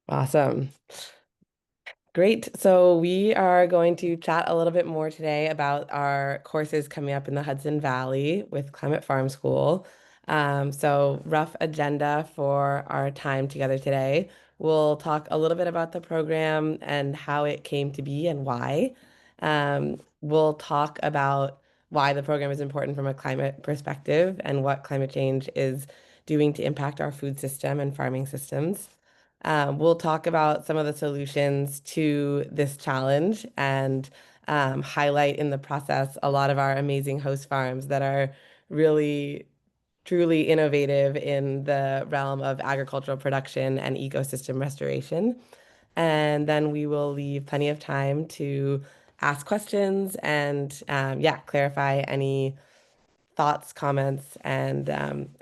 Awesome. Great. So we are going to chat a little bit more today about our courses coming up in the Hudson Valley with Climate Farm School. So rough agenda for our time together today. We'll talk a little bit about the program and how it came to be and why. We'll talk about why the program is important from a climate perspective and what climate change is doing to impact our food system and farming systems. We'll talk about some of the solutions to this challenge and highlight in the process a lot of our amazing host farms that are really, truly innovative in the realm of agricultural production and ecosystem restoration. And then we will leave plenty of time to ask questions and, yeah, clarify any thoughts, comments, and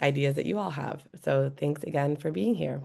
ideas that you all have. So thanks again for being here.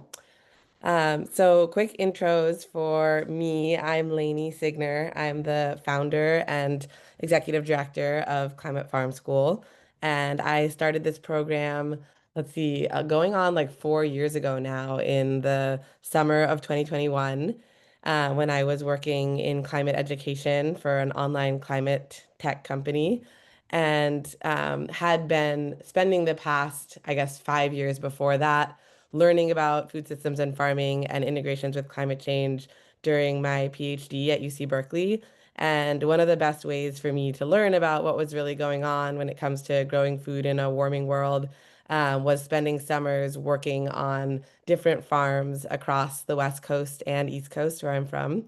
So quick intros for me. I'm Lainey Signer. I'm the founder and executive director of Climate Farm School. And I started this program, let's see, going on like 4 years ago now in the summer of 2021, when I was working in climate education for an online climate tech company and had been spending the past, I guess, 5 years before that learning about food systems and farming and integrations with climate change during my PhD at UC Berkeley. And one of the best ways for me to learn about what was really going on when it comes to growing food in a warming world was spending summers working on different farms across the West Coast and East Coast, where I'm from.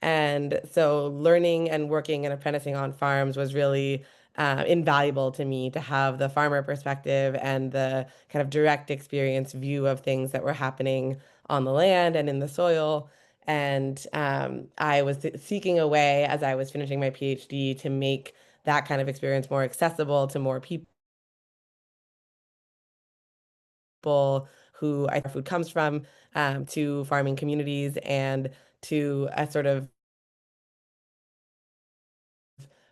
And so learning and working and apprenticing on farms was really invaluable to me to have the farmer perspective and the kind of direct experience view of things that were happening on the land and in the soil. And I was seeking a way as I was finishing my PhD to make that kind of experience more accessible to more people who I food comes from, to farming communities and to a sort of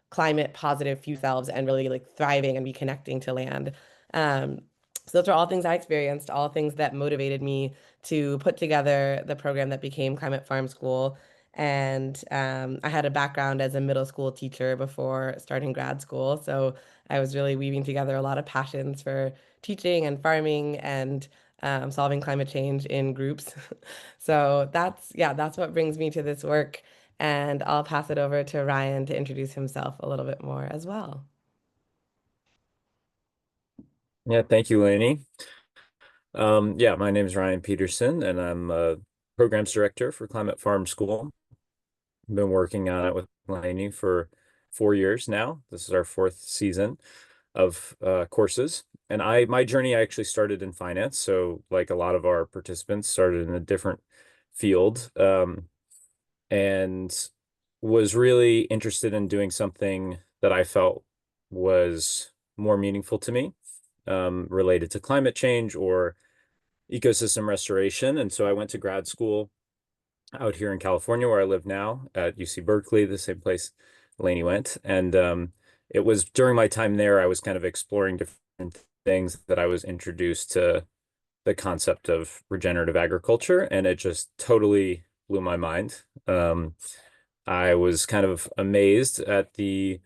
climate positive few selves and really like thriving and reconnecting to land. Um, so those are all things I experienced, all things that motivated me to put together the program that became Climate Farm School. And I had a background as a middle school teacher before starting grad school. So I was really weaving together a lot of passions for teaching and farming and solving climate change in groups. So yeah, that's what brings me to this work. And I'll pass it over to Ryan to introduce himself a little bit more as well. Yeah, thank you, Lainey. Yeah, my name is Ryan Peterson, and I'm a programs director for Climate Farm School. I've been working on it with Lainey for 4 years now. This is our fourth season of courses. And my journey actually started in finance. So, like a lot of our participants, started in a different field, and was really interested in doing something that I felt was more meaningful to me, related to climate change or ecosystem restoration. And so I went to grad school out here in California, where I live now at UC Berkeley, the same place Lainey went. And it was during my time there, I was kind of exploring different things that I was introduced to the concept of regenerative agriculture, and it just totally blew my mind. I was kind of amazed at the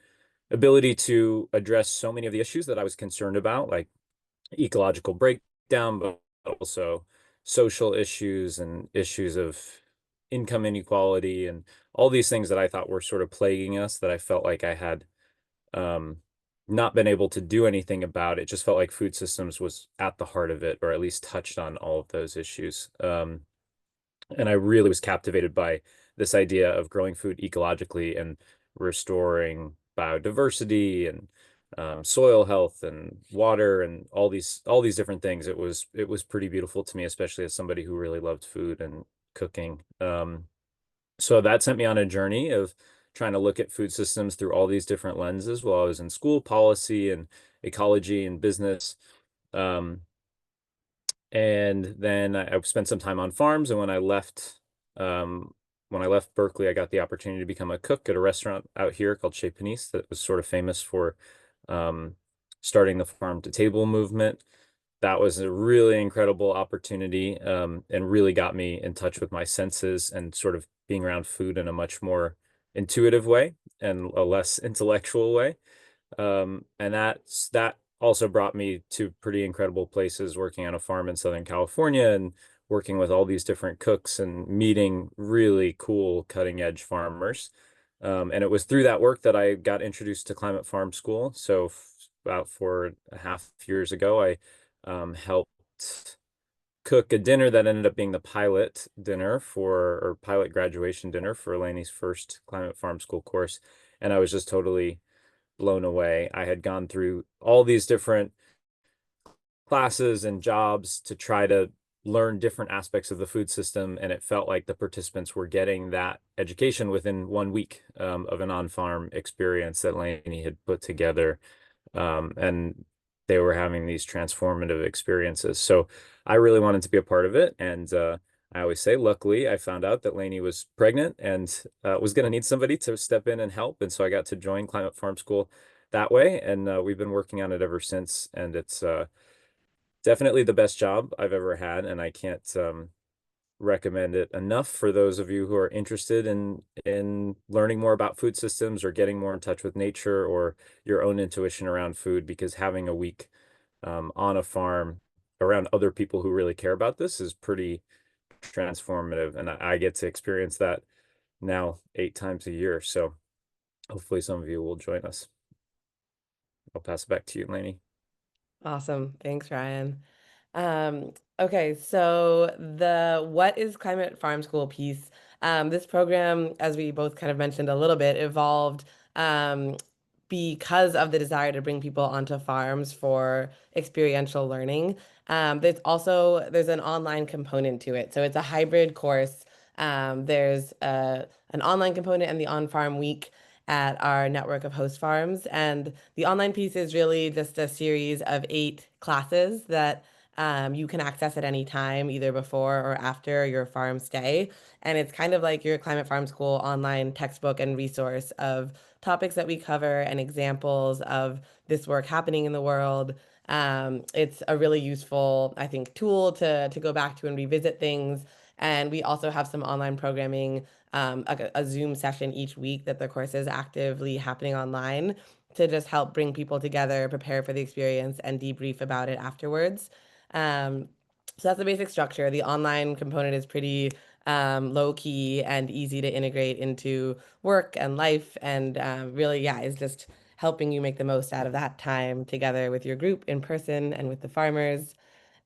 ability to address so many of the issues that I was concerned about, like ecological breakdown, but also social issues and issues of income inequality and all these things that I thought were sort of plaguing us that I felt like I had um, not been able to do anything about. It just felt like food systems was at the heart of it, or at least touched on all of those issues. And I really was captivated by this idea of growing food ecologically and restoring biodiversity and soil health and water and all these different things. It was pretty beautiful to me, especially as somebody who really loved food and cooking. So that sent me on a journey of trying to look at food systems through all these different lenses while I was in school, policy and ecology and business. Um, and then I spent some time on farms. And when I left Berkeley, I got the opportunity to become a cook at a restaurant out here called Chez Panisse that was sort of famous for um, starting the farm to table movement. that was a really incredible opportunity, and really got me in touch with my senses and sort of being around food in a much more intuitive way and a less intellectual way. And that also brought me to pretty incredible places working on a farm in Southern California and working with all these different cooks and meeting really cool cutting edge farmers. And it was through that work that I got introduced to Climate Farm School. So about 4.5 years ago, I helped cook a dinner that ended up being the pilot dinner or pilot graduation dinner for Elaine's first Climate Farm School course. And I was just totally blown away. I had gone through all these different classes and jobs to try to learn different aspects of the food system, and it felt like the participants were getting that education within 1 week of an on-farm experience that Lainey had put together. And they were having these transformative experiences. So I really wanted to be a part of it. And I always say, luckily, I found out that Lainey was pregnant and was going to need somebody to step in and help. And so I got to join Climate Farm School that way. And we've been working on it ever since. And it's definitely the best job I've ever had. And I can't recommend it enough for those of you who are interested in learning more about food systems or getting more in touch with nature or your own intuition around food, because having a week on a farm around other people who really care about this is pretty transformative, and I get to experience that now 8 times a year. So hopefully some of you will join us. I'll pass it back to you, Lainey. Awesome. Thanks, Ryan. Okay, so the What is Climate Farm School piece? This program, as we both kind of mentioned a little bit, evolved um, because of the desire to bring people onto farms for experiential learning. There's an online component to it, so it's a hybrid course. There's an online component and the on-farm week at our network of host farms. And the online piece is really just a series of 8 classes that you can access at any time, either before or after your farm stay. And it's kind of like your Climate Farm School online textbook and resource of topics that we cover and examples of this work happening in the world. It's a really useful, I think, tool to go back to and revisit things. And we also have some online programming, a Zoom session each week that the course is actively happening online to just help bring people together, prepare for the experience, and debrief about it afterwards. Um, so that's the basic structure. The online component is pretty low key and easy to integrate into work and life, and really, yeah, is just helping you make the most out of that time together with your group in person and with the farmers.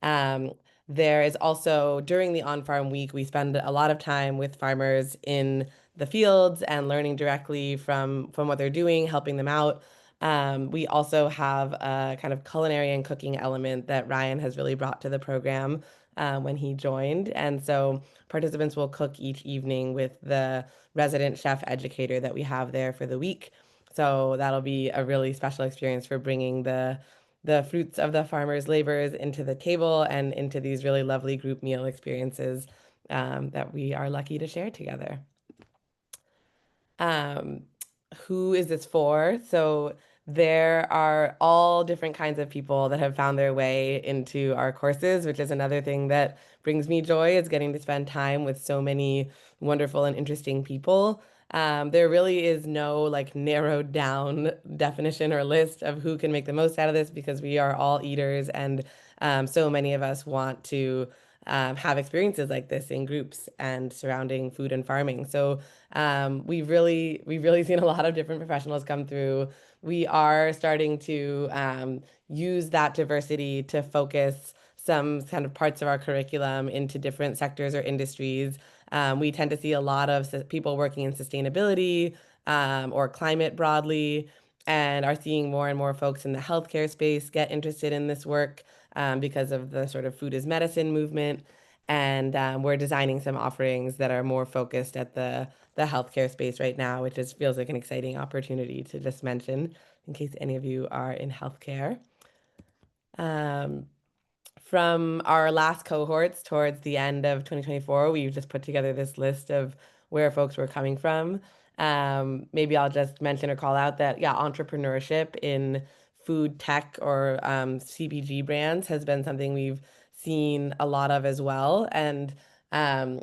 Um, there is also, during the on-farm week, we spend a lot of time with farmers in the fields and learning directly from what they're doing, helping them out. We also have a kind of culinary and cooking element that Ryan has really brought to the program when he joined. And so participants will cook each evening with the resident chef educator that we have there for the week. So that'll be a really special experience for bringing the fruits of the farmers' labors into the table and into these really lovely group meal experiences that we are lucky to share together. Um, who is this for? So there are all different kinds of people that have found their way into our courses, which is another thing that brings me joy, is getting to spend time with so many wonderful and interesting people. There really is no like narrowed down definition or list of who can make the most out of this because we are all eaters and so many of us want to have experiences like this in groups and surrounding food and farming. So we've really seen a lot of different professionals come through. We are starting to use that diversity to focus some kind of parts of our curriculum into different sectors or industries. We tend to see a lot of people working in sustainability or climate broadly, and are seeing more and more folks in the healthcare space get interested in this work because of the sort of food as medicine movement. And we're designing some offerings that are more focused at the healthcare space right now, which just feels like an exciting opportunity to just mention in case any of you are in healthcare. Um, from our last cohorts towards the end of 2024, we've just put together this list of where folks were coming from. Maybe I'll just mention or call out that, yeah, entrepreneurship in food tech or CPG brands has been something we've seen a lot of as well. And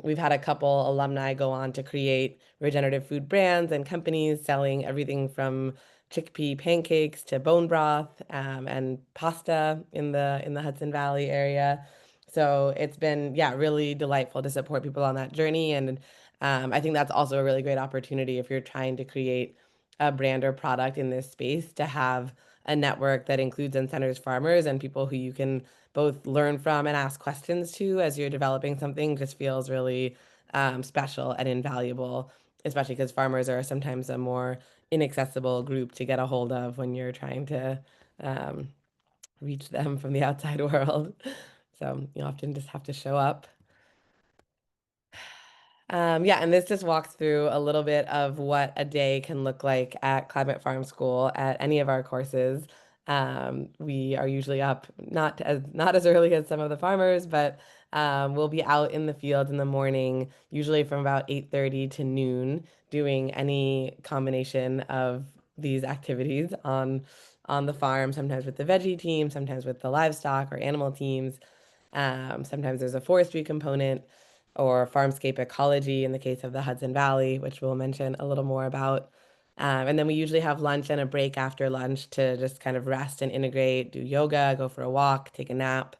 we've had a couple alumni go on to create regenerative food brands and companies selling everything from chickpea pancakes to bone broth and pasta in the Hudson Valley area. So it's been, yeah, really delightful to support people on that journey. And I think that's also a really great opportunity if you're trying to create a brand or product in this space to have a network that includes and centers farmers and people who you can both learn from and ask questions to as you're developing something just feels really special and invaluable, especially because farmers are sometimes a more inaccessible group to get a hold of when you're trying to um, reach them from the outside world. So you often just have to show up. Yeah, and this just walks through a little bit of what a day can look like at Climate Farm School at any of our courses. We are usually up not as early as some of the farmers, but we'll be out in the fields in the morning, usually from about 8:30 to noon, doing any combination of these activities on the farm, sometimes with the veggie team, sometimes with the livestock or animal teams. Sometimes there's a forestry component or farmscape ecology in the case of the Hudson Valley, which we'll mention a little more about. And then we usually have lunch and a break after lunch to just kind of rest and integrate, do yoga, go for a walk, take a nap.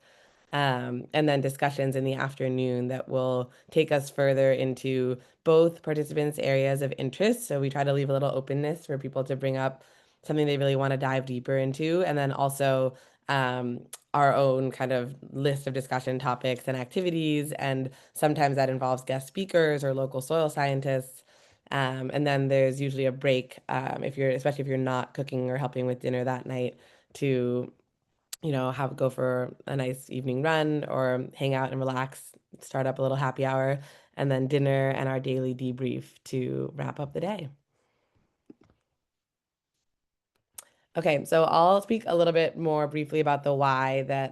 And then discussions in the afternoon that will take us further into both participants' areas of interest. So we try to leave a little openness for people to bring up something they really want to dive deeper into, and then also um, our own kind of list of discussion topics and activities. And sometimes that involves guest speakers or local soil scientists. And then there's usually a break especially if you're not cooking or helping with dinner that night, to have go for a nice evening run or hang out and relax, start up a little happy hour, and then dinner and our daily debrief to wrap up the day. Okay, so I'll speak a little bit more briefly about the why that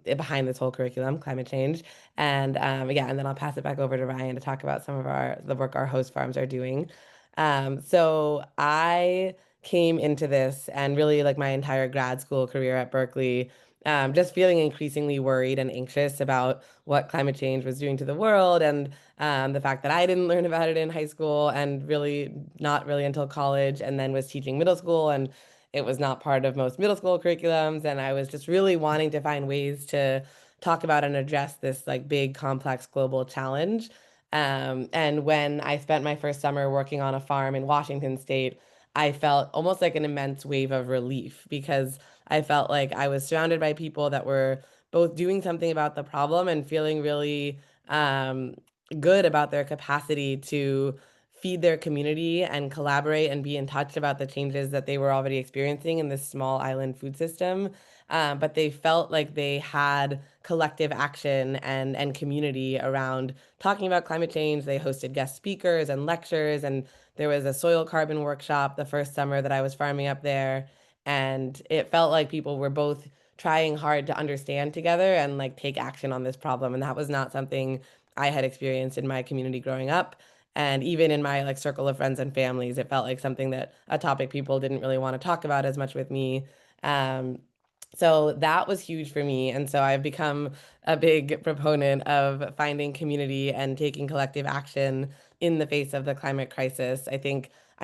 behind this whole curriculum, climate change, and yeah, and then I'll pass it back over to Ryan to talk about some of the work our host farms are doing. So I came into this and really like my entire grad school career at Berkeley, just feeling increasingly worried and anxious about what climate change was doing to the world and the fact that I didn't learn about it in high school and really not really until college, and then was teaching middle school and it was not part of most middle school curriculums, and I was just really wanting to find ways to talk about and address this like big, complex global challenge. And when I spent my first summer working on a farm in Washington State, I felt almost like an immense wave of relief because I felt like I was surrounded by people that were both doing something about the problem and feeling really um, good about their capacity to feed their community and collaborate and be in touch about the changes that they were already experiencing in this small island food system. But they felt like they had collective action and community around talking about climate change. They hosted guest speakers and lectures, and there was a soil carbon workshop the first summer that I was farming up there. And it felt like people were both trying hard to understand together and like take action on this problem. And that was not something I had experienced in my community growing up. And even in my like circle of friends and families, it felt like something that a topic people didn't really want to talk about as much with me. Um, so that was huge for me. And so I've become a big proponent of finding community and taking collective action in the face of the climate crisis. I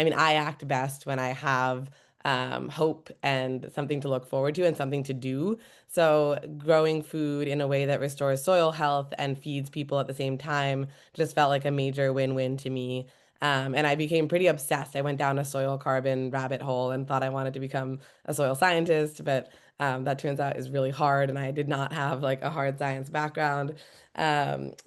mean, I act best when I have hope and something to look forward to and something to do. So growing food in a way that restores soil health and feeds people at the same time just felt like a major win-win to me. And I became pretty obsessed. I went down a soil carbon rabbit hole and thought I wanted to become a soil scientist, but that turns out is really hard, and I did not have like a hard science background.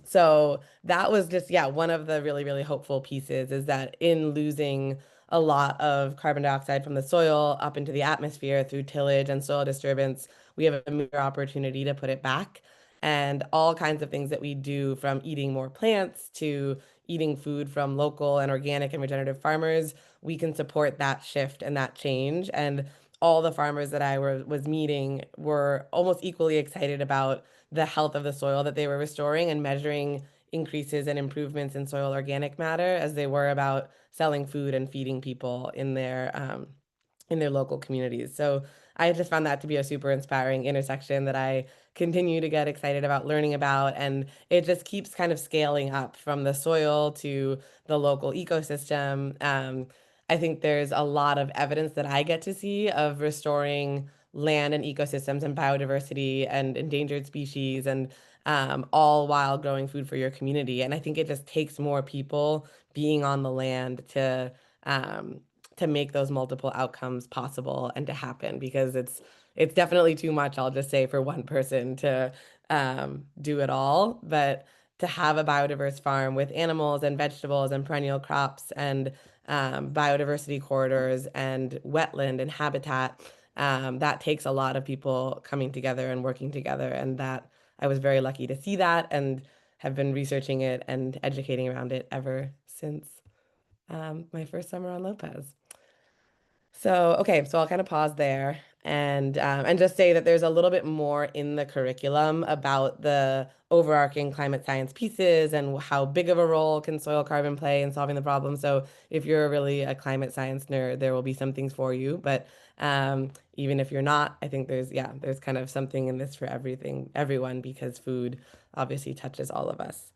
So that was just, yeah, one of the really, really hopeful pieces is that in losing a lot of carbon dioxide from the soil up into the atmosphere through tillage and soil disturbance, we have a major opportunity to put it back. And all kinds of things that we do, from eating more plants to eating food from local and organic and regenerative farmers, we can support that shift and that change. And all the farmers that was meeting were almost equally excited about the health of the soil that they were restoring and measuring increases and improvements in soil organic matter as they were about selling food and feeding people in their local communities. So I just found that to be a super inspiring intersection that I continue to get excited about learning about. And it just keeps kind of scaling up from the soil to the local ecosystem. I think there's a lot of evidence that I get to see of restoring land and ecosystems and biodiversity and endangered species and all while growing food for your community. And I think it just takes more people being on the land um, to make those multiple outcomes possible and to happen because it's definitely too much, I'll just say, for one person to do it all. But to have a biodiverse farm with animals and vegetables and perennial crops and biodiversity corridors and wetland and habitat, that takes a lot of people coming together and working together. And that I was very lucky to see that and have been researching it and educating around it ever since my first summer on Lopez. So, okay, so I'll kind of pause there and just say that there's a little bit more in the curriculum about the overarching climate science pieces and how big of a role can soil carbon play in solving the problem. So, if you're really a climate science nerd, there will be some things for you. But even if you're not, I think there's kind of something in this for everyone, because food obviously touches all of us.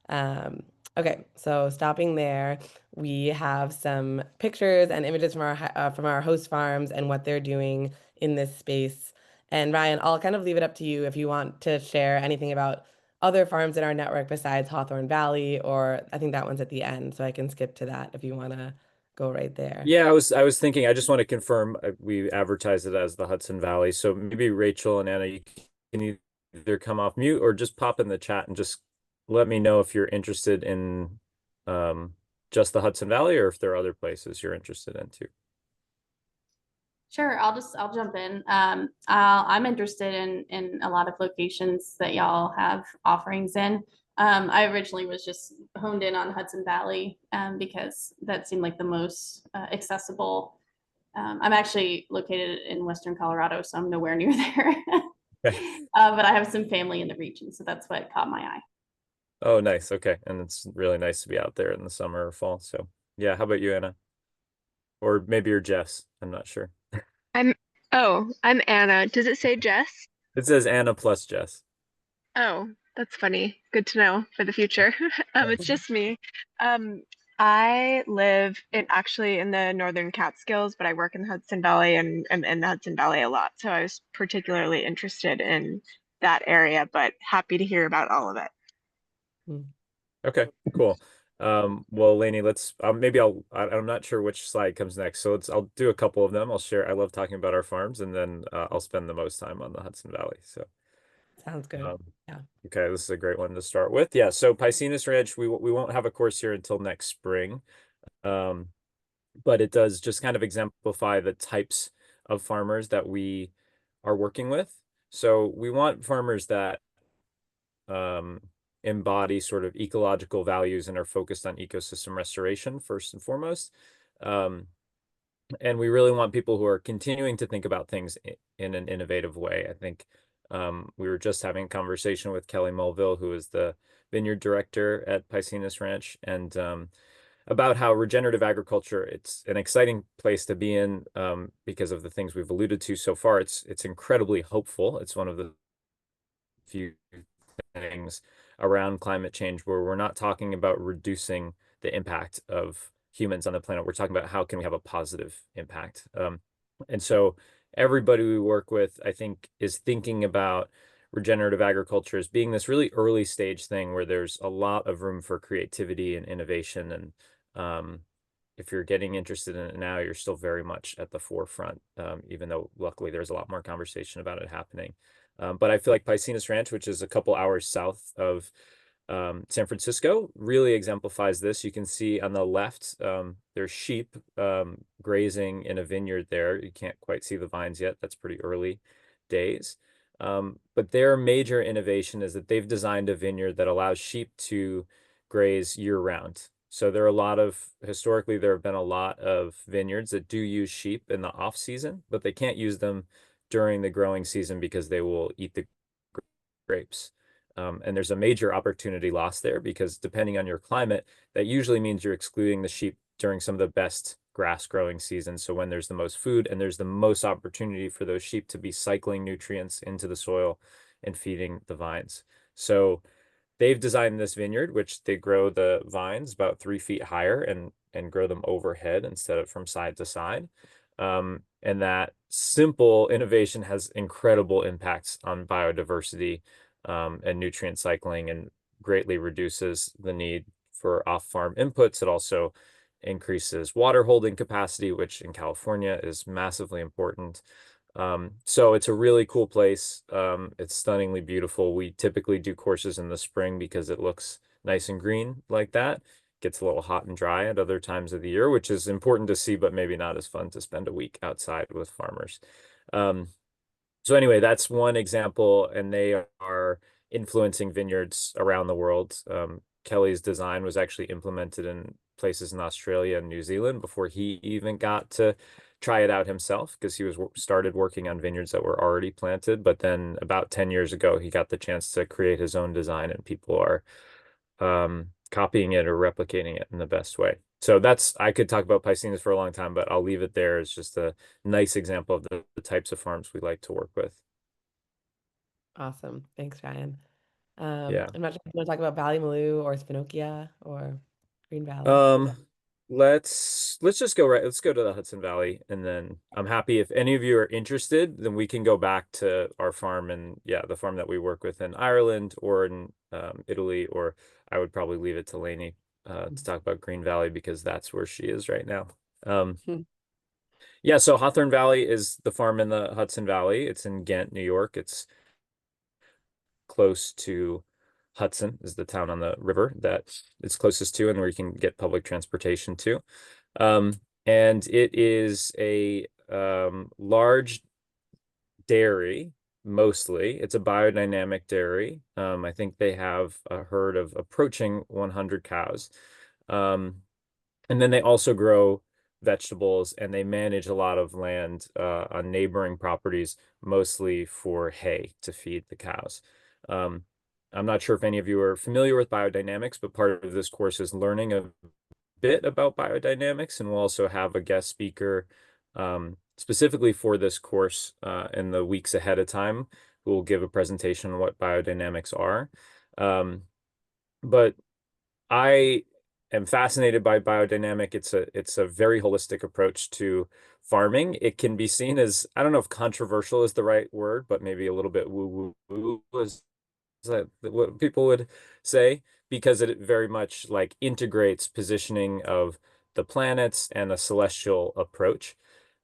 Um, okay, so stopping there, we have some pictures and images from our host farms and what they're doing in this space. And Ryan, I'll kind of leave it up to you if you want to share anything about other farms in our network besides Hawthorne Valley, or I think that one's at the end, so I can skip to that if you want to go right there. Yeah, I was thinking, I just want to confirm we advertise it as the Hudson Valley. So maybe Rachel and Anna, you can either come off mute or just pop in the chat and just let me know if you're interested in um, just the Hudson Valley or if there are other places you're interested in too. Sure, I'll jump in. I'm interested in a lot of locations that y'all have offerings in. I originally was just honed in on Hudson Valley because that seemed like the most accessible. I'm actually located in Western Colorado, so I'm nowhere near there. Okay. But I have some family in the region, so that's what caught my eye. Oh, nice. Okay. And it's really nice to be out there in the summer or fall. So yeah, how about you, Anna? Or maybe you're Jess. I'm not sure. I'm I'm Anna. Does it say Jess? It says Anna plus Jess. Oh, that's funny. Good to know for the future. It's just me. Um, I live actually in the Northern Catskills, but I work in the Hudson Valley and am in the Hudson Valley a lot. So I was particularly interested in that area, but happy to hear about all of it. Okay, cool. Well, Lainey, let's maybe I'm not sure which slide comes next. So I'll do a couple of them. I'll share. I love talking about our farms, and then I'll spend the most time on the Hudson Valley. So Sounds good. um, Yeah. okay, this is a great one to start with. Yeah, so Piscinus Ranch, we won't have a course here until next spring. Um, but it does just kind of exemplify the types of farmers that we are working with. So we want farmers that um, embody sort of ecological values and are focused on ecosystem restoration first and foremost. Um, and we really want people who are continuing to think about things in an innovative way. I think we were just having a conversation with Kelly Mulville, who is the vineyard director at Piscinus Ranch, and about how regenerative agriculture, it's an exciting place to be in because of the things we've alluded to so far. It's incredibly hopeful. It's one of the few things around climate change where we're not talking about reducing the impact of humans on the planet. We're talking about how can we have a positive impact. And so everybody we work with, I think, is thinking about regenerative agriculture as being this really early stage thing where there's a lot of room for creativity and innovation. And if you're getting interested in it now, you're still very much at the forefront, even though luckily there's a lot more conversation about it happening. But I feel like Piscinus Ranch, which is a couple hours south of San Francisco, really exemplifies this. You can see on the left, there's sheep grazing in a vineyard there. You can't quite see the vines yet. That's pretty early days. But their major innovation is that they've designed a vineyard that allows sheep to graze year round. So historically, there have been a lot of vineyards that do use sheep in the off season, but they can't use them during the growing season because they will eat the grapes. And there's a major opportunity loss there because depending on your climate, that usually means you're excluding the sheep during some of the best grass growing season. So when there's the most food and there's the most opportunity for those sheep to be cycling nutrients into the soil and feeding the vines. So they've designed this vineyard, which they grow the vines about 3 feet higher and grow them overhead instead of from side to side. And that simple innovation has incredible impacts on biodiversity and nutrient cycling, and greatly reduces the need for off-farm inputs. It also increases water holding capacity, which in California is massively important. So it's a really cool place. It's stunningly beautiful. We typically do courses in the spring because it looks nice and green like that. Gets a little hot and dry at other times of the year, which is important to see, but maybe not as fun to spend a week outside with farmers. Um, so anyway, that's one example, and they are influencing vineyards around the world. Kelly's design was actually implemented in places in Australia and New Zealand before he even got to try it out himself, because he was started working on vineyards that were already planted. But then about 10 years ago, he got the chance to create his own design, and people are copying it or replicating it in the best way. So I could talk about Piscinas for a long time, but I'll leave it there. It's just a nice example of the types of farms we like to work with. Awesome. Thanks, Ryan. Yeah. I'm not sure if you want to talk about Valley Malou or Spinokia or Green Valley. Um, let's just go let's go to the Hudson Valley, and then I'm happy if any of you are interested, then we can go back to our farm, and yeah, the farm that we work with in Ireland or in Italy, or I would probably leave it to Lainey to talk about Green Valley, because that's where she is right now. Hmm. Yeah, so Hawthorne Valley is the farm in the Hudson Valley. It's in Ghent, New York. It's close to Hudson, is the town on the river that it's closest to, and where you can get public transportation to. And it is a large dairy, mostly. It's a biodynamic dairy. I think they have a herd of approaching 100 cows. And then they also grow vegetables, and they manage a lot of land on neighboring properties, mostly for hay to feed the cows. I'm not sure if any of you are familiar with biodynamics, but part of this course is learning a bit about biodynamics, and we'll also have a guest speaker specifically for this course in the weeks ahead of time, who will give a presentation on what biodynamics are. But I am fascinated by biodynamic. It's a very holistic approach to farming. It can be seen as, I don't know if controversial is the right word, but maybe a little bit woo-woo is that what people would say, because it very much like integrates positioning of the planets and a celestial approach.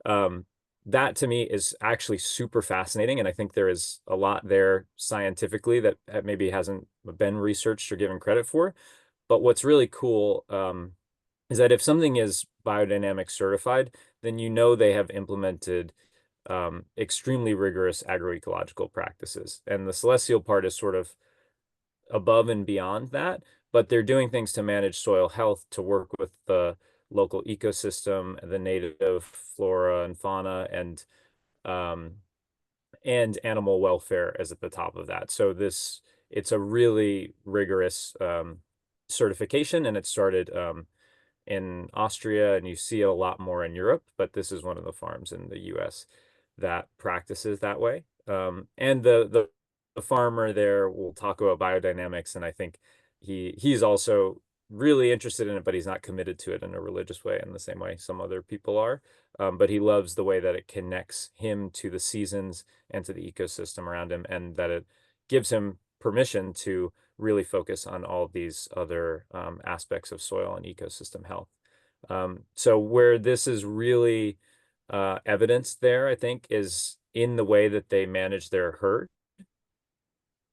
That to me is actually super fascinating, and I think there is a lot there scientifically that maybe hasn't been researched or given credit for. But what's really cool is that if something is biodynamic certified, then you know they have implemented extremely rigorous agroecological practices. And the celestial part is sort of above and beyond that, but they're doing things to manage soil health, to work with the local ecosystem, the native flora and fauna, um, and animal welfare as at the top of that. So it's a really rigorous certification, and it started in Austria, and you see it a lot more in Europe, but this is one of the farms in the US that practices that way. And the farmer there will talk about biodynamics, and I think he's also really interested in it, but he's not committed to it in a religious way in the same way some other people are. But he loves the way that it connects him to the seasons and to the ecosystem around him, and that it gives him permission to really focus on all of these other aspects of soil and ecosystem health. So where this is really evidenced there, I think, is in the way that they manage their herd.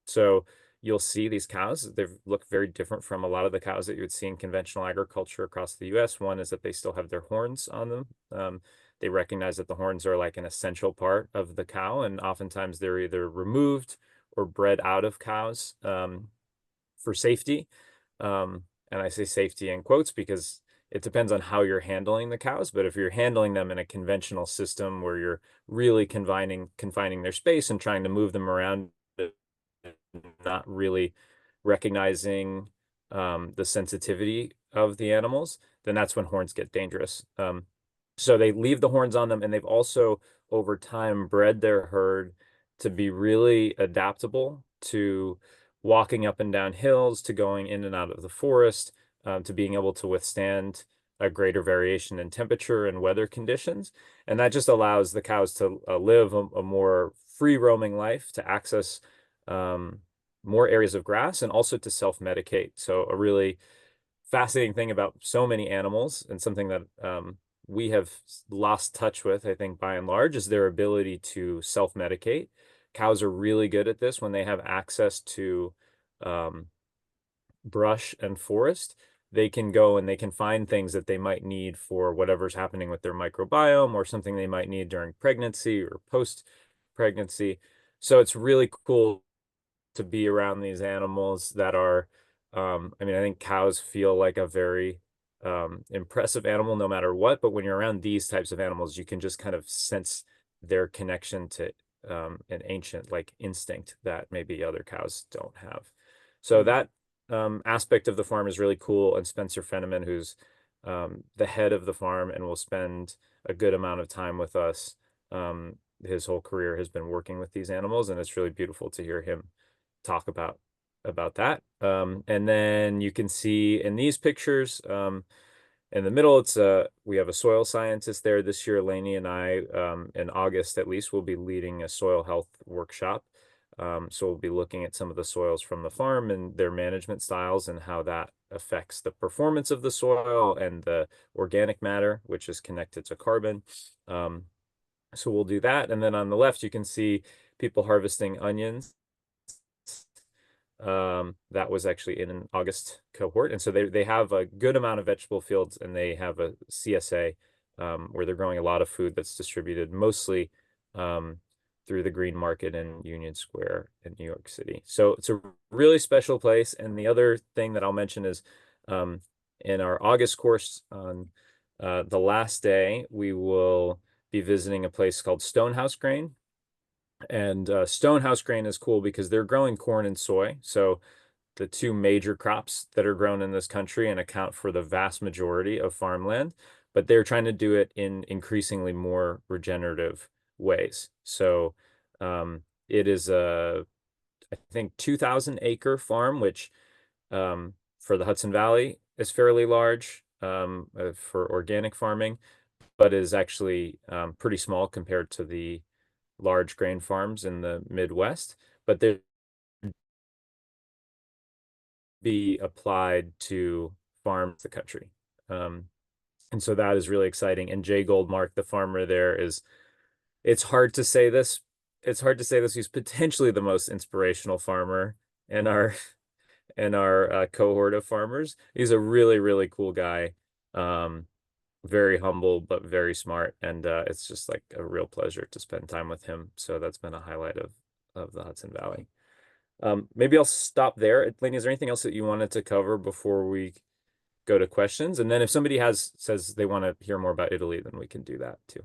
So you'll see these cows, they look very different from a lot of the cows that you would see in conventional agriculture across the US. One is that they still have their horns on them. They recognize that the horns are like an essential part of the cow, and oftentimes they're either removed or bred out of cows for safety. And I say safety in quotes because it depends on how you're handling the cows. But if you're handling them in a conventional system where you're really confining their space and trying to move them around, not really recognizing the sensitivity of the animals, then that's when horns get dangerous. So they leave the horns on them, and they've also over time bred their herd to be really adaptable to walking up and down hills, to going in and out of the forest, to being able to withstand a greater variation in temperature and weather conditions. And that just allows the cows to live a more free roaming life, to access more areas of grass, and also to self-medicate. So a really fascinating thing about so many animals, and something that we have lost touch with, I think, by and large, is their ability to self-medicate. Cows are really good at this when they have access to um, brush and forest. They can go and they can find things that they might need for whatever's happening with their microbiome, or something they might need during pregnancy or post-pregnancy. So it's really cool to be around these animals that are, I mean, I think cows feel like a very impressive animal no matter what, but when you're around these types of animals, you can just kind of sense their connection to an ancient like instinct that maybe other cows don't have. So that aspect of the farm is really cool. And Spencer Fenneman, who's the head of the farm and will spend a good amount of time with us, his whole career has been working with these animals, and it's really beautiful to hear him talk about that. And then you can see in these pictures, in the middle, it's we have a soil scientist there this year. Lainey and I, in August at least, will be leading a soil health workshop. So we'll be looking at some of the soils from the farm and their management styles, and how that affects the performance of the soil and the organic matter, which is connected to carbon. So we'll do that. And then on the left, you can see people harvesting onions. That was actually in an August cohort. And so they have a good amount of vegetable fields, and they have a CSA where they're growing a lot of food that's distributed mostly through the Green Market in Union Square in New York City. So it's a really special place. And the other thing that I'll mention is in our August course, on the last day, we will be visiting a place called Stonehouse Grain. And Stonehouse Grain is cool because they're growing corn and soy. So the two major crops that are grown in this country and account for the vast majority of farmland, but they're trying to do it in increasingly more regenerative ways. So it is a, I think, 2,000-acre farm, which for the Hudson Valley is fairly large for organic farming, but is actually pretty small compared to the large grain farms in the Midwest. But they're be applied to farm the country. And so that is really exciting. And Jay Goldmark, the farmer there, is, it's hard to say this. It's hard to say this. He's potentially the most inspirational farmer in our cohort of farmers. He's a really, really cool guy. Very humble, but very smart. And it's just like a real pleasure to spend time with him. So that's been a highlight of the Hudson Valley. Maybe I'll stop there. Lainey, is there anything else that you wanted to cover before we go to questions? And then if somebody says they want to hear more about Italy, then we can do that too.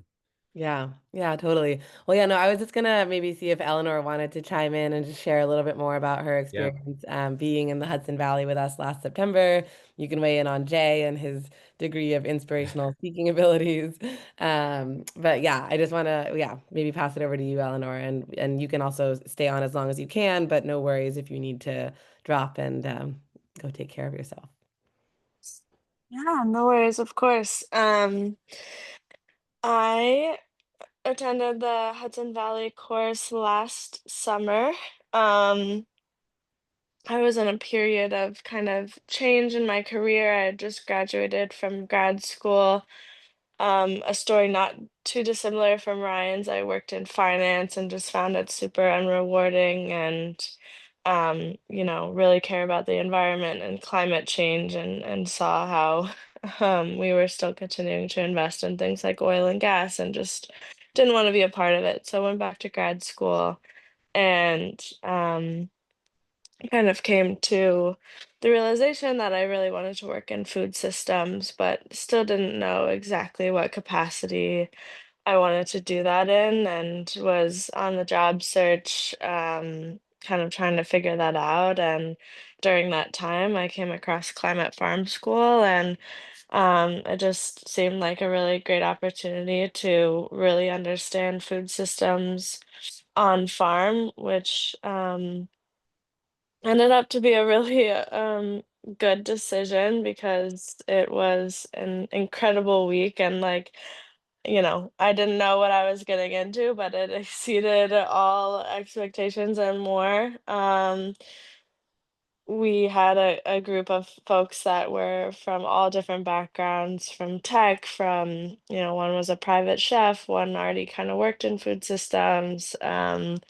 Yeah, yeah, totally. Well, yeah, no, I was just gonna maybe see if Eleanor wanted to chime in and just share a little bit more about her Yeah. experience being in the Hudson Valley with us last September. You can weigh in on Jay and his degree of inspirational speaking abilities. But yeah, I just wanna, yeah, maybe pass it over to you, Eleanor, and you can also stay on as long as you can, but no worries if you need to drop and go take care of yourself. Yeah, no worries, of course. I attended the Hudson Valley course last summer. Um, I was in a period of kind of change in my career. I had just graduated from grad school. A story not too dissimilar from Ryan's. I worked in finance and just found it super unrewarding, and really care about the environment and climate change, and saw how we were still continuing to invest in things like oil and gas, and just didn't want to be a part of it. So I went back to grad school, and kind of came to the realization that I really wanted to work in food systems, but still didn't know exactly what capacity I wanted to do that in, and was on the job search, kind of trying to figure that out. And during that time, I came across Climate Farm School, and It just seemed like a really great opportunity to really understand food systems on farm, which ended up to be a really good decision because it was an incredible week and like I didn't know what I was getting into, but it exceeded all expectations and more. We had a group of folks that were from all different backgrounds, from tech, one was a private chef, one already kind of worked in food systems, and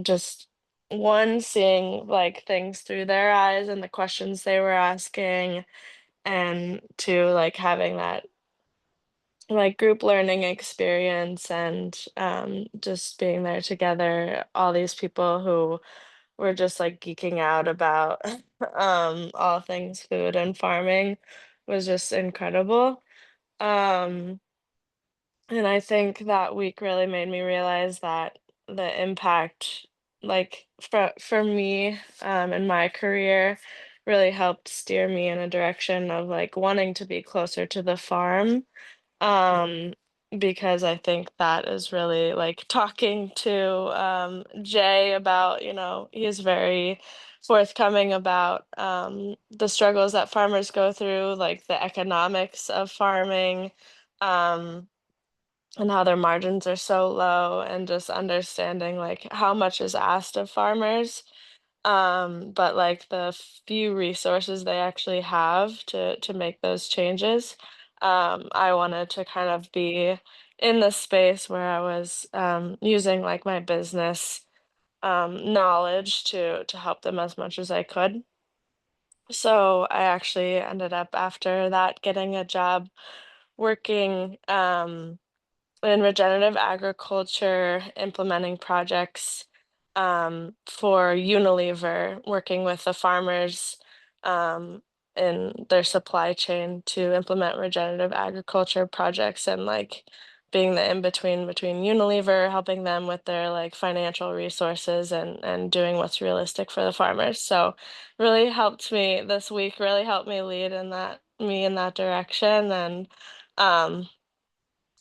just one seeing like things through their eyes and the questions they were asking, and two like having that like group learning experience and just being there together, all these people who were just like geeking out about all things food and farming was just incredible. Um, and I think that week really made me realize that the impact, like for me, in my career, really helped steer me in a direction of like wanting to be closer to the farm, um, because I think that is really like talking to Jay about, he's very forthcoming about the struggles that farmers go through, like the economics of farming, um, and how their margins are so low, and just understanding like how much is asked of farmers, but like the few resources they actually have to make those changes. I wanted to kind of be in the space where I was using like my business knowledge to help them as much as I could. So I actually ended up after that getting a job working in regenerative agriculture, implementing projects for Unilever, working with the farmers um, in their supply chain to implement regenerative agriculture projects, and like being the in between Unilever, helping them with their like financial resources and doing what's realistic for the farmers. So really helped me this week, really helped me lead in that direction. And um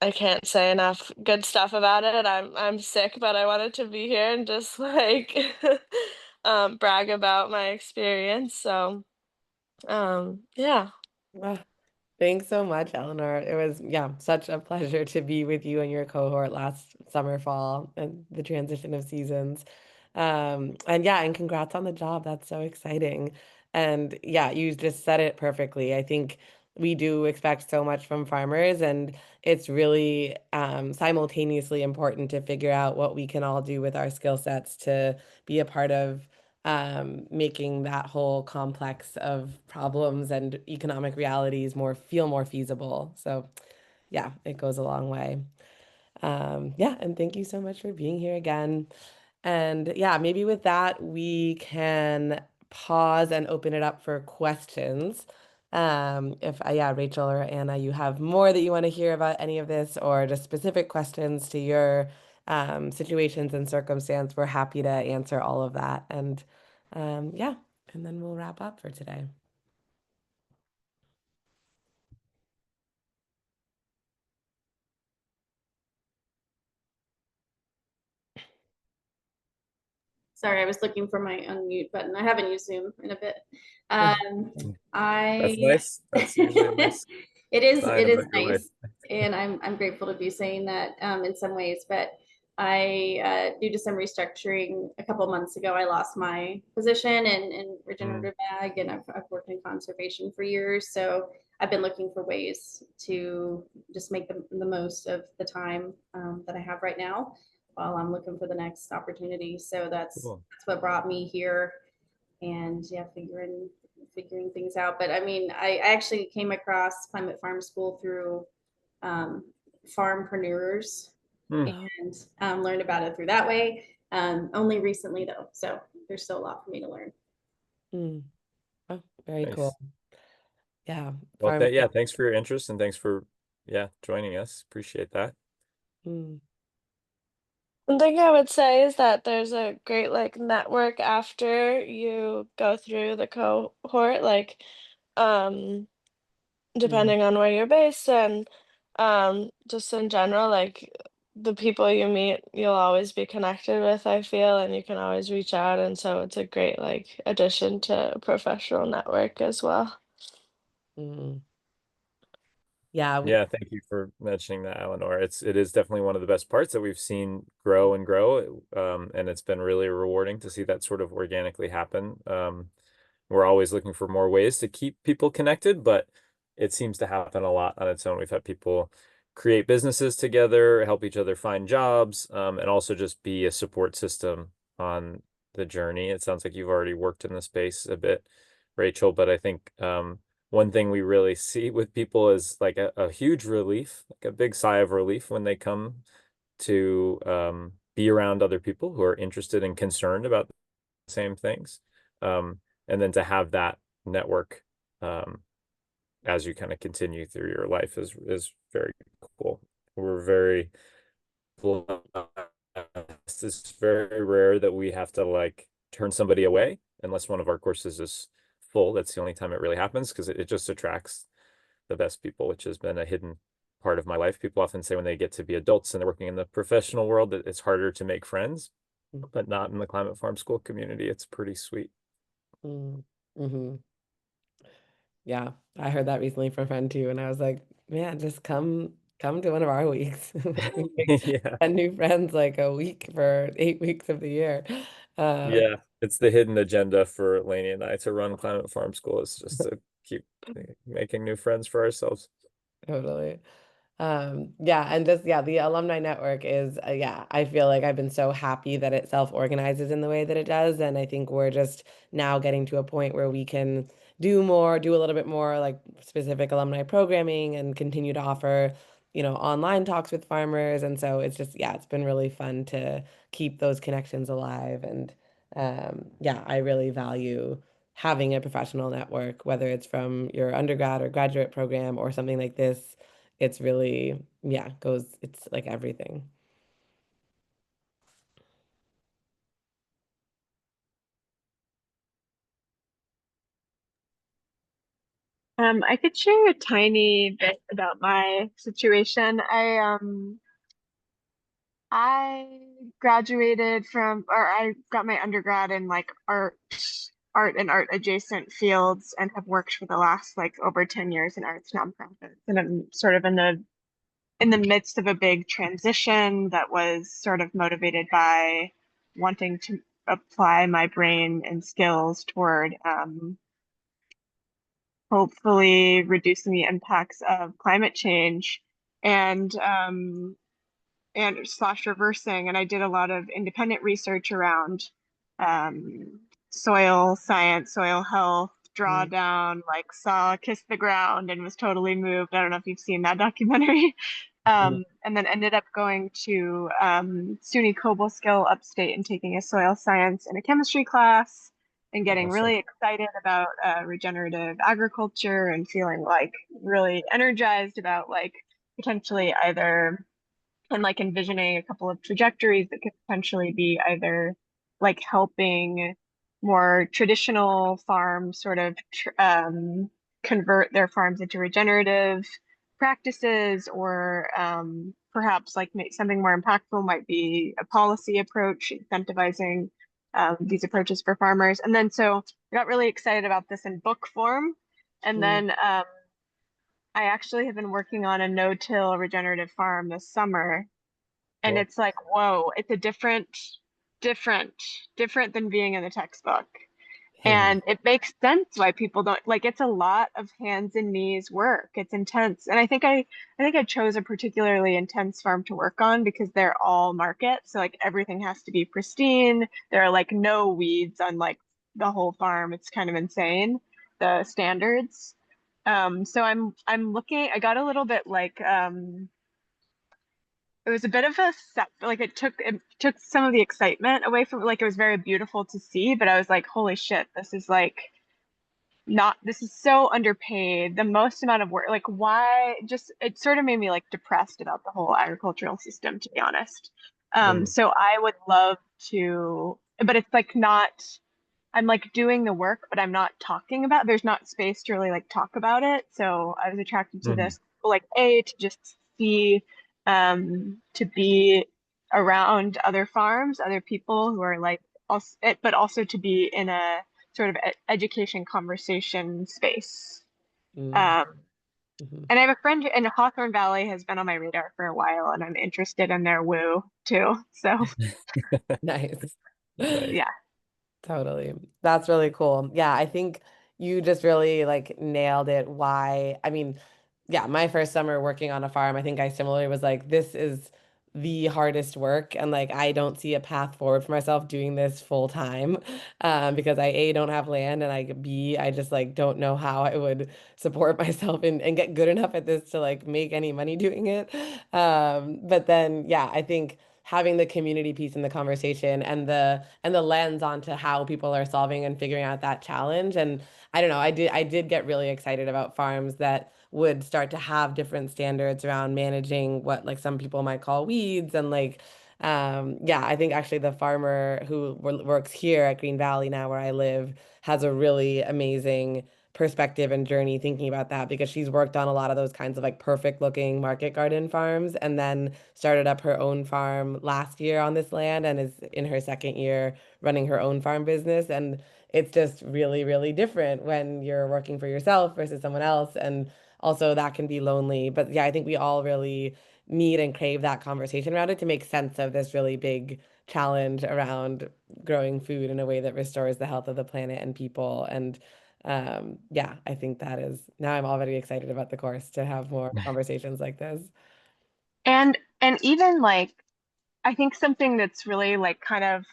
I can't say enough good stuff about it. I'm sick, but I wanted to be here and just like brag about my experience. So yeah. Wow. Thanks so much, Eleanor. It was, yeah, such a pleasure to be with you and your cohort last summer, fall, and the transition of seasons. And yeah, and congrats on the job. That's so exciting. And yeah, you just said it perfectly. I think we do expect so much from farmers, and it's really simultaneously important to figure out what we can all do with our skill sets to be a part of making that whole complex of problems and economic realities feel more feasible. So yeah, it goes a long way. Yeah, and thank you so much for being here again. And yeah, maybe with that, we can pause and open it up for questions. If yeah, Rachel or Anna, you have more that you want to hear about any of this, or just specific questions to your situations and circumstance, we're happy to answer all of that. And yeah, and then we'll wrap up for today. Sorry, I was looking for my unmute button. I haven't used Zoom in a bit. That's I nice. That's usually a nice sign it of is a good way. nice, and I'm grateful to be saying that in some ways. But I due to some restructuring a couple months ago, I lost my position in Mm, regenerative ag, and I've worked in conservation for years. So I've been looking for ways to just make the most of the time that I have right now while I'm looking for the next opportunity. So cool. that's what brought me here, and yeah, figuring things out. But I mean, I actually came across Climate Farm School through um, farmpreneurs, Mm, Oh, and learned about it through that way. Only recently though, so there's still a lot for me to learn. mm. Oh, very cool. nice. Yeah, Well, farm. yeah, thanks for your interest and thanks for, yeah, joining us. Appreciate that. Mm. One thing I would say is that there's a great like network after you go through the cohort. Like um depending on where you're based, and just in general, like the people you meet, you'll always be connected with, I feel, and you can always reach out, and so it's a great like addition to a professional network as well. Mm. Yeah, Yeah, thank you for mentioning that, Eleanor. It is definitely one of the best parts that we've seen grow and grow. And it's been really rewarding to see that sort of organically happen. We're always looking for more ways to keep people connected, but it seems to happen a lot on its own. We've had people create businesses together, help each other find jobs, and also just be a support system on the journey. It sounds like you've already worked in the space a bit, Rachel, but I think one thing we really see with people is like a huge relief, like a big sigh of relief when they come to be around other people who are interested and concerned about the same things. And then to have that network as you kind of continue through your life is very cool. We're very blessed. It's very rare that we have to like turn somebody away unless one of our courses is full. That's the only time it really happens because it just attracts the best people, which has been a hidden part of my life. People often say when they get to be adults and they're working in the professional world that it's harder to make friends, but not in the Climate Farm School community. It's pretty sweet. Mm-hmm. Yeah, I heard that recently from a friend too, and I was like, man, just come to one of our weeks. We make Yeah. 10 new friends like a week for 8 weeks of the year. Uh, Yeah. It's the hidden agenda for Lainey and I to run Climate Farm School is just to keep making new friends for ourselves. totally. Yeah, and just yeah, the alumni network is yeah, I feel like I've been so happy that it self-organizes in the way that it does, and I think we're just now getting to a point where we can do a little bit more like specific alumni programming and continue to offer, online talks with farmers, and so it's just yeah, it's been really fun to keep those connections alive, and yeah, I really value having a professional network, whether it's from your undergrad or graduate program or something like this. It's really, yeah, it's like everything. I could share a tiny bit about my situation. I graduated from, or I got my undergrad in like art and art adjacent fields, and have worked for the last like over 10 years in arts nonprofits. And I'm sort of in the midst of a big transition that was sort of motivated by wanting to apply my brain and skills toward hopefully reducing the impacts of climate change and slash reversing. And I did a lot of independent research around um, soil science, soil health, Mm, drawdown, like saw Kiss the Ground and was totally moved. I don't know if you've seen that documentary. mm, And then ended up going to SUNY Cobleskill upstate and taking a soil science and a chemistry class and getting Awesome. really excited about regenerative agriculture and feeling like really energized about like potentially either and like envisioning a couple of trajectories that could potentially be either like helping more traditional farms sort of convert their farms into regenerative practices, or perhaps like make something more impactful might be a policy approach incentivizing these approaches for farmers. And then so I got really excited about this in book form. And mm, then I actually have been working on a no-till regenerative farm this summer, and Cool. it's like, whoa, it's a different different than being in the textbook. mm, And it makes sense why people don't like, it's a lot of hands and knees work. It's intense. And I think I chose a particularly intense farm to work on because they're all market, so like everything has to be pristine. There are like no weeds on like the whole farm. It's kind of insane, the standards. So I'm looking, I got a little bit like it was a bit of a set, like it took some of the excitement away from, like, it was very beautiful to see, but I was like, holy shit, this is like not, this is so underpaid, the most amount of work, like why, just it sort of made me like depressed about the whole agricultural system, to be honest. Mm. So I would love to, but it's like not I'm like doing the work, but I'm not talking about, there's not space to really like talk about it. So I was attracted to Mhm. this, like A, to just see, to be around other farms, other people who are like also, but also to be in a sort of education conversation space. Mm, Um, mhm. and I have a friend in Hawthorne Valley has been on my radar for a while, and I'm interested in their woo too. So Nice. Nice. yeah. Totally. That's really cool. Yeah, I think you just really like nailed it. Why? I mean, yeah, my first summer working on a farm, I think I similarly was like, this is the hardest work. And like, I don't see a path forward for myself doing this full time because I A, don't have land and I B, I just like don't know how I would support myself and get good enough at this to like make any money doing it. But then, yeah, I think having the community piece in the conversation and the lens onto how people are solving and figuring out that challenge. And I don't know, I did get really excited about farms that would start to have different standards around managing what like some people might call weeds and like yeah, I think actually the farmer who works here at Green Valley now where I live has a really amazing perspective and journey thinking about that because she's worked on a lot of those kinds of like perfect looking market garden farms and then started up her own farm last year on this land and is in her second year running her own farm business. And it's just really, really different when you're working for yourself versus someone else. And also that can be lonely. But yeah, I think we all really need and crave that conversation around it to make sense of this really big challenge around growing food in a way that restores the health of the planet and people. And yeah, I think that is now I'm already excited about the course to have more conversations like this. And even like I think something that's really like kind of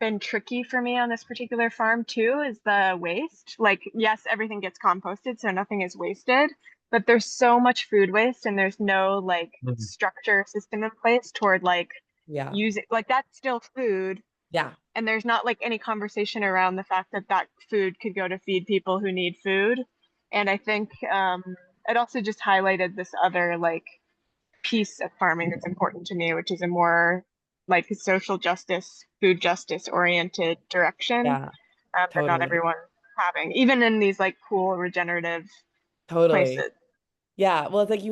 been tricky for me on this particular farm too is the waste. Like, yes, everything gets composted, so nothing is wasted, but there's so much food waste and there's no like Mhm. structure system in place toward like Yeah. using like that's still food. Yeah. And there's not like any conversation around the fact that that food could go to feed people who need food. And I think it also just highlighted this other like piece of farming that's important to me, which is a more like social justice, food justice oriented direction Yeah. that not Totally. everyone's having, even in these like cool regenerative Totally. places. Yeah, well, it's like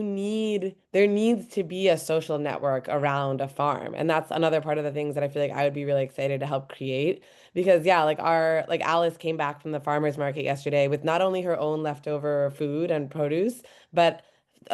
there needs to be a social network around a farm. And that's another part of the things that I feel like I would be really excited to help create. Because yeah, like Alice came back from the farmer's market yesterday with not only her own leftover food and produce, but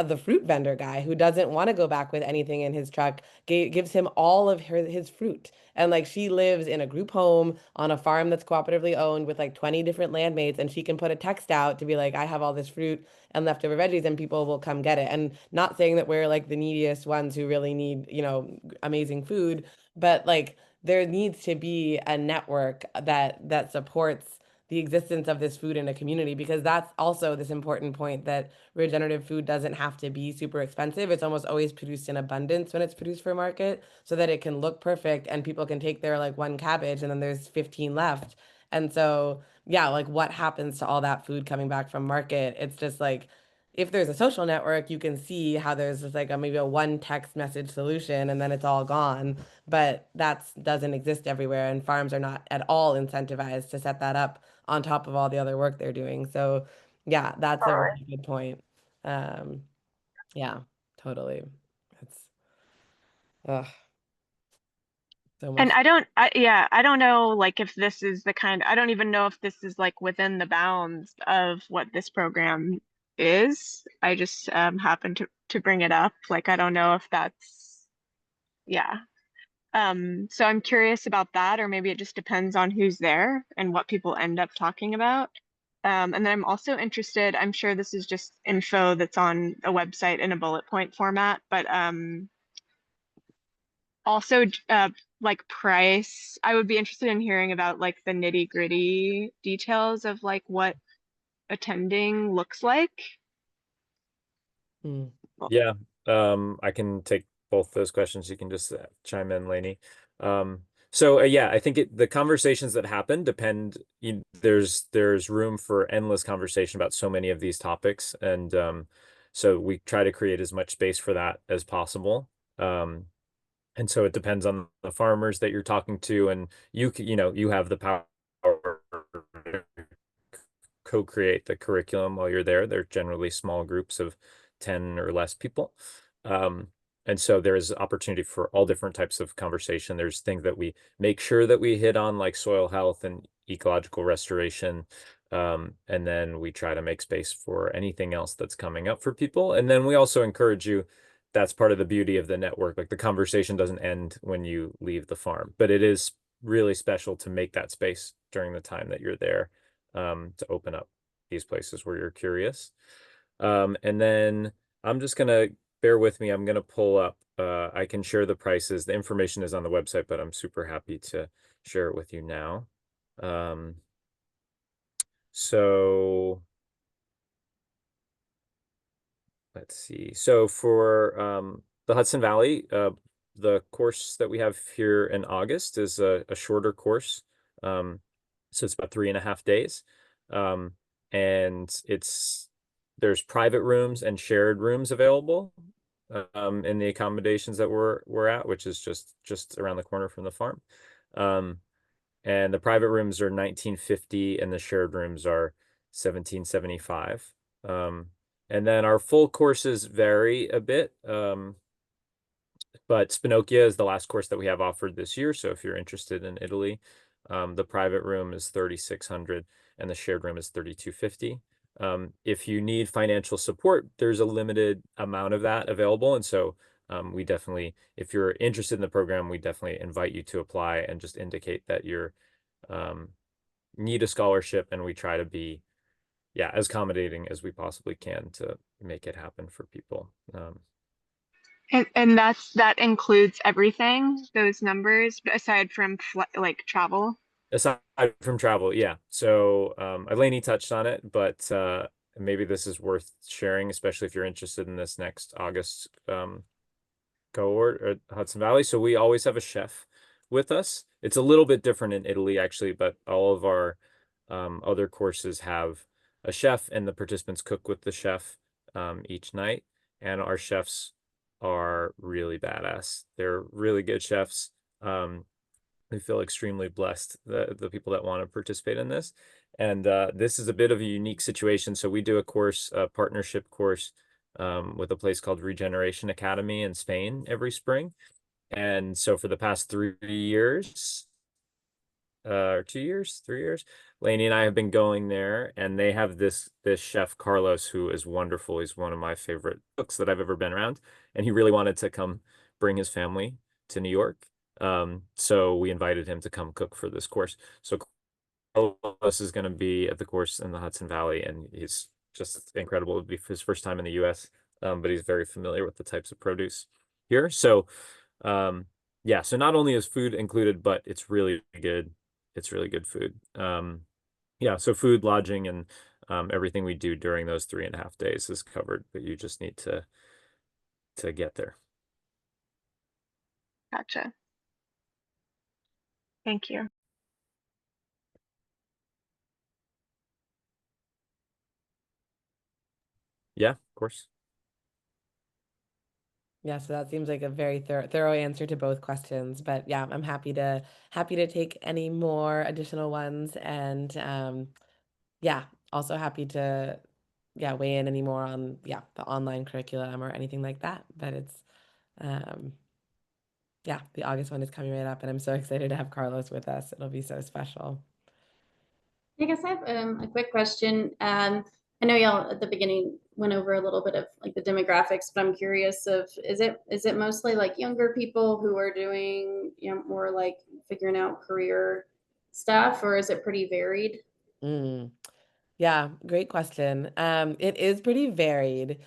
the fruit vendor guy who doesn't want to go back with anything in his truck gives him all of his fruit. And like she lives in a group home on a farm that's cooperatively owned with like 20 different landmates, and she can put a text out to be like, I have all this fruit and leftover veggies and people will come get it. And not saying that we're like the neediest ones who really need, amazing food, but like there needs to be a network that supports the existence of this food in a community because that's also this important point that regenerative food doesn't have to be super expensive. It's almost always produced in abundance when it's produced for market so that it can look perfect and people can take their like one cabbage and then there's 15 left. And so yeah, like what happens to all that food coming back from market? It's just like if there's a social network, you can see how there's just like maybe a one text message solution and then it's all gone. But that doesn't exist everywhere, and farms are not at all incentivized to set that up on top of all the other work they're doing. So yeah, that's a Totally. really good point. Um, yeah, totally. It's ugh, so And much. yeah, I don't know like if this is the kind, I don't even know if this is like within the bounds of what this program is. I just happened to bring it up. Like I don't know if that's, yeah. So I'm curious about that, or maybe it just depends on who's there and what people end up talking about. And then I'm also interested, I'm sure this is just info that's on a website in a bullet point format, but also like price. I would be interested in hearing about like the nitty-gritty details of like what attending looks like. Mm, Yeah, I can take both those questions. You can just chime in, Lainey. So yeah, I think the conversations that happen depend. There's room for endless conversation about so many of these topics, and so we try to create as much space for that as possible. Um, and so it depends on the farmers that you're talking to, and you have the power co-create the curriculum while you're there. They're generally small groups of 10 or less people. And so there's opportunity for all different types of conversation. There's things that we make sure that we hit on, like soil health and ecological restoration. And then we try to make space for anything else that's coming up for people. And then we also encourage you, that's part of the beauty of the network. Like the conversation doesn't end when you leave the farm, but it is really special to make that space during the time that you're there, to open up these places where you're curious. And then I'm just gonna bear with me. I'm gonna pull up. I can share the prices. The information is on the website, but I'm super happy to share it with you now. So let's see. So for the Hudson Valley, the course that we have here in August is a shorter course. So it's about 3.5 days. And there's private rooms and shared rooms available in the accommodations that we're at, which is just around the corner from the farm. And the private rooms are $19.50 and the shared rooms are $17.75. And then our full courses vary a bit. But Spinocchia is the last course that we have offered this year. So if you're interested in Italy, the private room is 3,600 and the shared room is 3,250. If you need financial support, there's a limited amount of that available. And so we definitely, if you're interested in the program, we definitely invite you to apply and just indicate that you're need a scholarship, and we try to be, yeah, as accommodating as we possibly can to make it happen for people. And that includes everything, those numbers, aside from like travel. Aside from travel, yeah. So Eleni touched on it, but maybe this is worth sharing, especially if you're interested in this next August cohort at Hudson Valley. So we always have a chef with us. It's a little bit different in Italy, actually, but all of our other courses have a chef, and the participants cook with the chef each night. And our chefs are really badass. They're really good chefs. We feel extremely blessed, the people that want to participate in this. And this is a bit of a unique situation. So we do a partnership course with a place called Regeneration Academy in Spain every spring. And so for the past 3 years, or 2 years, 3 years, Lainey and I have been going there, and they have this chef Carlos, who is wonderful. He's one of my favorite cooks that I've ever been around, and he really wanted to come bring his family to New York. So we invited him to come cook for this course. So Carlos is going to be at the course in the Hudson Valley, and he's just incredible. It'll be his first time in the US, but he's very familiar with the types of produce here. So yeah, so not only is food included, but it's really good. It's really good food. Yeah, so food, lodging, and everything we do during those 3.5 days is covered, but you just need to get there. Gotcha. Thank you. Yeah, of course. Yeah, so that seems like a very thorough answer to both questions. But yeah, I'm happy to take any more additional ones, and yeah, also happy to weigh in any more on the online curriculum or anything like that. But it's um the August one is coming right up, and I'm so excited to have Carlos with us. It'll be so special. I guess I have a quick question. I know y'all at the beginning went over a little bit of like the demographics, but I'm curious of is it mostly like younger people who are doing, more like figuring out career stuff, or is it pretty varied? Mm. Yeah, great question. It is pretty varied.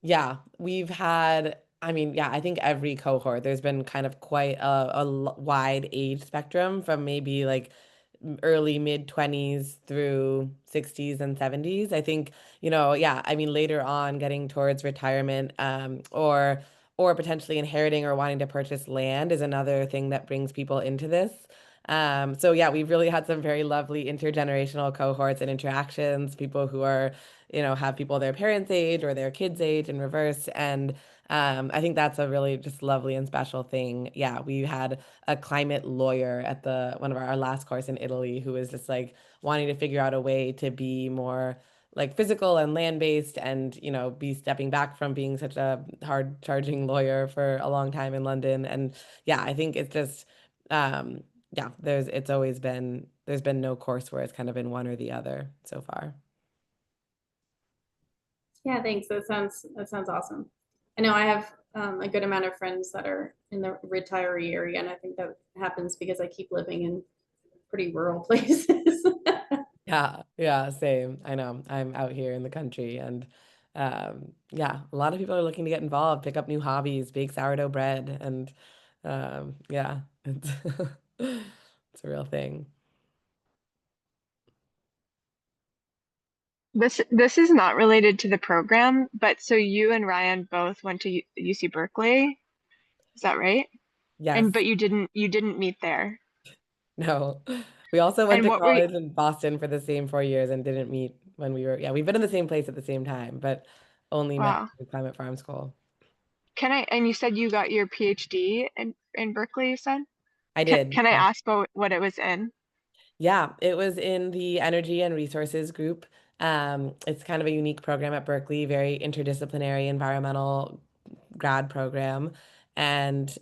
Yeah, we've had, I mean, yeah, I think every cohort, there's been kind of quite a wide age spectrum from maybe like early mid 20s through 60s and 70s. I think, yeah, I mean, later on getting towards retirement, or potentially inheriting or wanting to purchase land is another thing that brings people into this. So yeah, we've really had some very lovely intergenerational cohorts and interactions, people who are, have people their parents' age or their kids' age in reverse. And I think that's a really just lovely and special thing. Yeah, we had a climate lawyer at the one of our last course in Italy who was just like wanting to figure out a way to be more like physical and land-based and, be stepping back from being such a hard charging lawyer for a long time in London. And yeah, I think it's just yeah, there's been no course where it's kind of been one or the other so far. Yeah, thanks. That sounds awesome. I know I have a good amount of friends that are in the retiree area, and I think that happens because I keep living in pretty rural places. Yeah, yeah, same. I know. I'm out here in the country and yeah, a lot of people are looking to get involved, pick up new hobbies, bake sourdough bread and yeah, it's it's a real thing. This is not related to the program, but so you and Ryan both went to UC Berkeley, is that right? And Yes. but you didn't meet there. No. We also went And to what were you, college in Boston for the same 4 years and didn't meet when we were, yeah, we've been in the same place at the same time, but only met wow. through Climate Farm School. And you said you got your PhD in Berkeley, you said? I Can, did. can I Yeah. ask what it was in? Yeah, it was in the Energy and Resources group. It's kind of a unique program at Berkeley, very interdisciplinary environmental grad program. And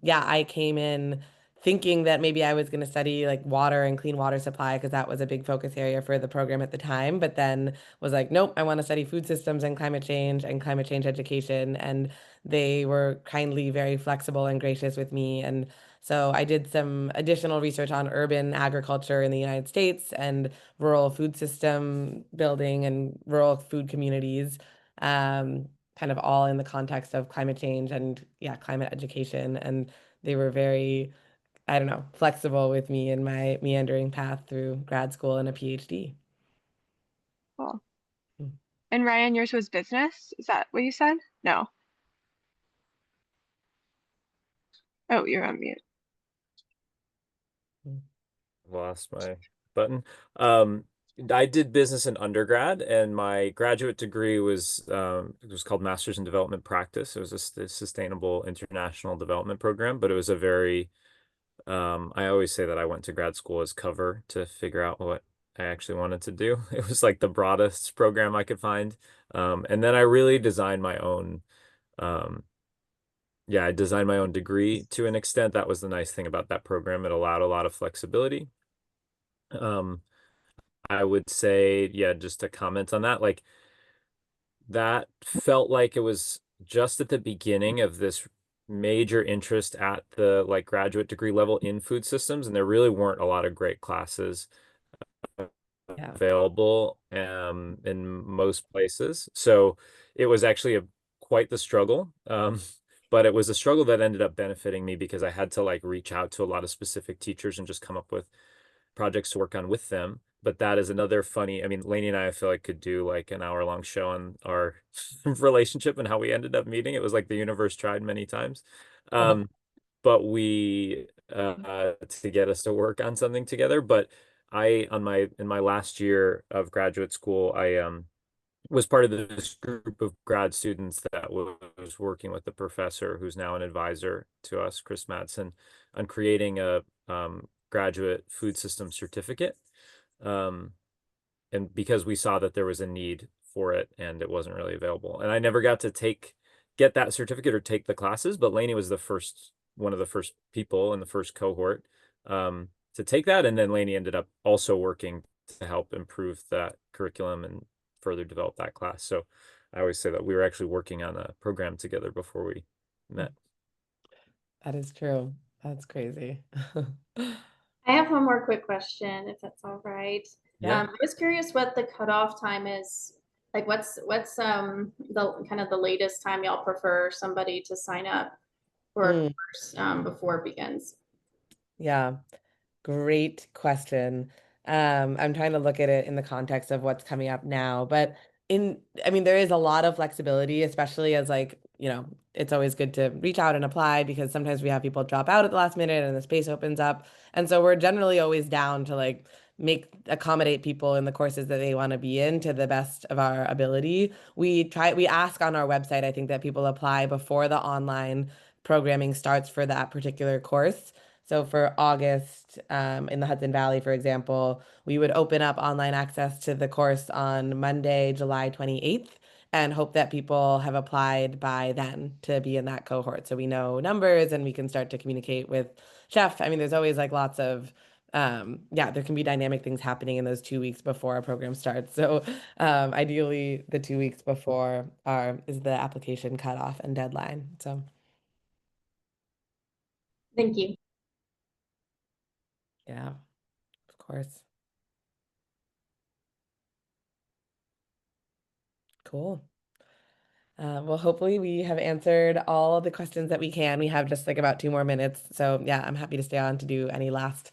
yeah, I came in thinking that maybe I was going to study like water and clean water supply because that was a big focus area for the program at the time. But then was like, nope, I want to study food systems and climate change education. And they were kindly very flexible and gracious with me. And so I did some additional research on urban agriculture in the United States and rural food system building and rural food communities. Kind of all in the context of climate change and yeah, climate education. And they were very, I don't know, flexible with me in my meandering path through grad school and a PhD. Cool. And Ryan, yours was business? Is that what you said? No. Oh, you're on mute. Lost my button. Um, I did business in undergrad, and my graduate degree was it was called Masters in Development Practice. It was a sustainable international development program, but it was a very I always say that I went to grad school as cover to figure out what I actually wanted to do. It was like the broadest program I could find. And then I really designed my own um, yeah, I designed my own degree to an extent. That was the nice thing about that program. It allowed a lot of flexibility. Um, I would say, yeah, just to comment on that, like that felt like it was just at the beginning of this major interest at the like graduate degree level in food systems, and there really weren't a lot of great classes Yeah. available in most places. So it was actually quite the struggle. But it was a struggle that ended up benefiting me because I had to like reach out to a lot of specific teachers and just come up with projects to work on with them. But that is another funny, I mean, Lainey and I feel like could do like an hour-long show on our relationship and how we ended up meeting. It was like the universe tried many times. Oh, But we to get us to work on something together. But I on my in my last year of graduate school, I was part of this group of grad students that was working with the professor who's now an advisor to us, Chris Madsen, on creating a graduate food system certificate. Um, and because we saw that there was a need for it and it wasn't really available. And I never got to get that certificate or take the classes, but Lainey was one of the first people in the first cohort to take that. And then Lainey ended up also working to help improve that curriculum and further develop that class. So I always say that we were actually working on a program together before we met. that is true. That's crazy. I have one more quick question, if that's all right. Yeah. I was curious what the cutoff time is. Like, what's the kind of the latest time y'all prefer somebody to sign up for a Mm, course before it begins? yeah. Great question. I'm trying to look at it in the context of what's coming up now, but I mean, there is a lot of flexibility, especially as like, it's always good to reach out and apply because sometimes we have people drop out at the last minute and the space opens up. And so we're generally always down to like accommodate people in the courses that they want to be in to the best of our ability. We ask on our website, I think, that people apply before the online programming starts for that particular course. So for August, in the Hudson Valley, for example, we would open up online access to the course on Monday, July 28th, and hope that people have applied by then to be in that cohort. So we know numbers and we can start to communicate with Chef. I mean, there's always like lots of yeah, there can be dynamic things happening in those 2 weeks before our program starts. So ideally the 2 weeks before is the application cutoff and deadline. So Thank you. yeah, of course. Cool. Well, hopefully we have answered all of the questions that we can. We have just like about 2 more minutes. So yeah, I'm happy to stay on to do any last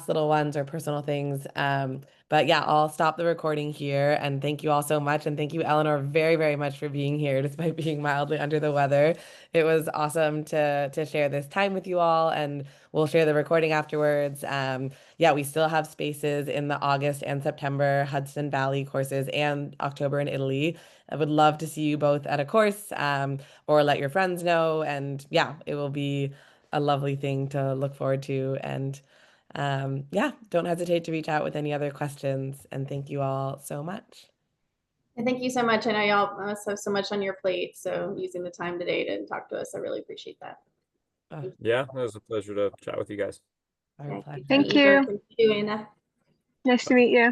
little ones or personal things. But yeah, I'll stop the recording here and thank you all so much. And thank you, Eleanor, very, very much for being here despite being mildly under the weather. It was awesome to share this time with you all, and we'll share the recording afterwards. Yeah, we still have spaces in the August and September Hudson Valley courses and October in Italy. I would love to see you both at a course, or let your friends know. And yeah, it will be a lovely thing to look forward to. And yeah, don't hesitate to reach out with any other questions. And thank you all so much. And thank you so much. I know y'all must have so much on your plate. So using the time today to talk to us, I really appreciate that. Yeah, it was a pleasure to chat with you guys. Our Okay. pleasure. Thank you. Thank you, Anna. Nice to meet you.